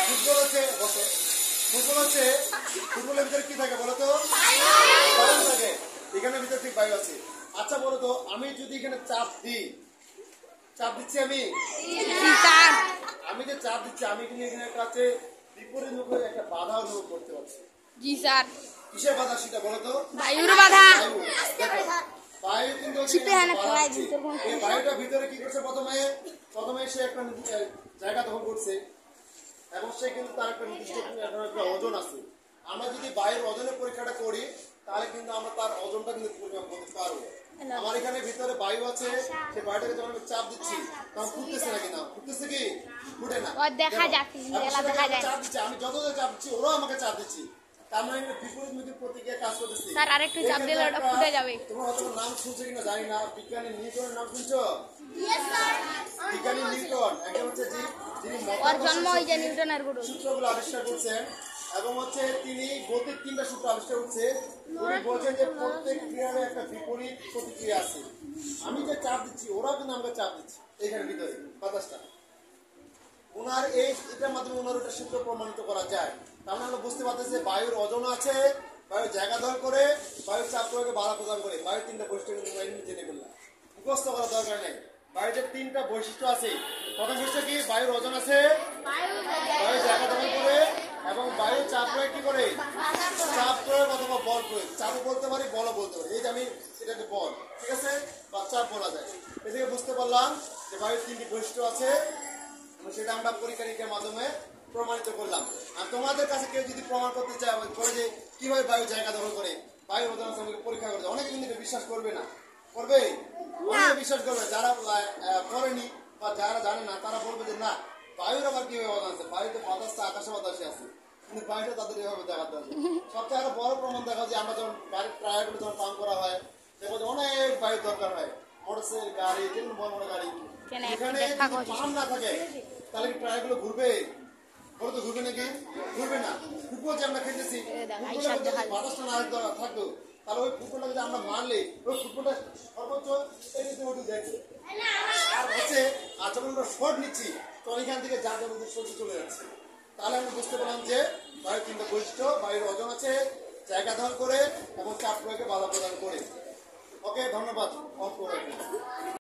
Football হচ্ছে বসে football হচ্ছে ফুটবলের ভিতরে কি থাকে বলো তো? বায়ু থাকে। এখানে ভিতরে ঠিক বায়ু আছে। আচ্ছা বলো তো, আমি যদি এখানে চাপ দিই, চাপ দিচ্ছি আমি যে চাপ দিচ্ছি, আমি কিন্তু এখানে কাছে বিপরীত মুখে একটা বাধা অনুভব করতে পারছি। জি স্যার। কিসের বাধা সেটা বলো তো? বায়ুর বাধা। বায়ু কিন্তু এই বায়ুটা ভিতরে কি করছে? প্রথমে সে একটা জায়গা দখল করছে এবং সে কিন্তু তার একটা নির্দিষ্ট একটা ওজন আছে। আমরা যদি বায়ুর ওজনের পরীক্ষাটা করি তাহলে কিন্তু আমরা তার ওজনটা কিন্তু পরিমাপ করতে পারবো। আমার এখানে ভিতরে বায়ু আছে, সেই বায়ুটাকে যখন আমি চাপ দিচ্ছি তখন ফুটতেছে নাকি না? ফুটতেছে কি? ফুটে না। দেখা যাচ্ছে, চাপ দিচ্ছি আমি, যত চাপ দিচ্ছি ওরাও আমাকে চাপ দিচ্ছি। তার মানে বিপরীতমুখী প্রতিক্রিয়া কাজ করতেছে। স্যার আরেকটু চাপ দিলে ওটা ফুটে যাবে। তোমরা হয়তো নাম শুনছো কিনা জানি না, বিজ্ঞানী নিউটনের নাম শুনছো? বিজ্ঞানী নিউটন একজন হচ্ছে যিনি সূত্রগুলো আবিষ্কার করছেন এবং হচ্ছে তিনি গতির 3টা সূত্র আবিষ্কার করছে। উনি বলছেন যে প্রত্যেক ক্রিয়ার একটা বিপরীত প্রতিক্রিয়া আছে। আমি যে চাপ দিচ্ছি ওরাও কিন্তু আমাকে চাপ দিচ্ছে এইখানে ভিতরে বাতাসটা। ওনার এটার মাধ্যমে ওনার ওটা সূত্র প্রমাণিত করা যায়। তার মানে আমরা বুঝতে পারতেছি যে বায়ুর ওজন আছে, বায়ু জায়গা দখল করে, বায়ুর চাপ প্রয়োগে বাধা প্রদান করে। বায়ুর 3টা বৈশিষ্ট্য কিন্তু জেনে ফেললাম, মুখস্থ করার দরকার নেই। বায়ুর 3টা বৈশিষ্ট্য আছে। প্রথম বৈশিষ্ট্য কি? বায়ুর ওজন আছে, বায়ু জায়গা দখল করে এবং বায়ু চাপ প্রয়োগ কি করে? চাপ প্রয়োগ অথবা বল প্রয়োগ। চাপও বলতে পারি, বলও বলতে পারি। এই যে আমি এটাকে বল, ঠিক আছে, বা চাপ বলা যায়। এ থেকে বুঝতে পারলাম যে বায়ুর 3টি বৈশিষ্ট্য আছে। সেটা আমরা পরীক্ষা-নিরীক্ষার মাধ্যমে প্রমাণিত করলাম। আর তোমাদের কাছে কেউ যদি প্রমাণ করতে চায় করে যে কিভাবে বায়ু জায়গা দখল করে, বায়ু ওজন পরীক্ষা করতে, অনেকে কিন্তু বিশ্বাস করবে না। করবে? অনেকে বিশ্বাস করবে। যারা করেনি বা যারা জানে না তারা বলবে যে না, বায়ুর আবার কিভাবে ওজন আছে? বায়ুতে বাতাসটা আকাশে বাতাসে আছে, কিন্তু বায়ুটা তাদের এভাবে দেখাতে হবে। সবচেয়ে আরো বড় প্রমাণ দেখা যায় আমরা যখন গাড়ির টায়ারগুলো যখন পাম্প করা হয়, দেখো যে অনেক বায়ুর দরকার হয়। মোটরসাইকেল গাড়ি, যেমন বড় বড় গাড়ি, এখানে পাম্প না থাকে তাহলে কি টায়ারগুলো ঘুরবে? বলো তো ঘুরবে নাকি? ঘুরবে না। ফুটবল যে আমরা খেলতেছি, বাতাসটা না থাকতো তাহলে ওই ফুটবলটা যদি আমরা মারলে ওই ফুটবলটা সর্বোচ্চ উঠে যাচ্ছে। আর হচ্ছে আর যখন আমরা শর্ট নিচ্ছি তখন এখান থেকে যা যাবো সহ্য চলে যাচ্ছে। তাহলে আমরা বুঝতে পারলাম যে বায়ুর 3টা বৈশিষ্ট্য: বায়ুর ওজন আছে, জায়গা দখল করে এবং চাপ প্রয়োগে বাধা প্রদান করে। ওকে, ধন্যবাদ।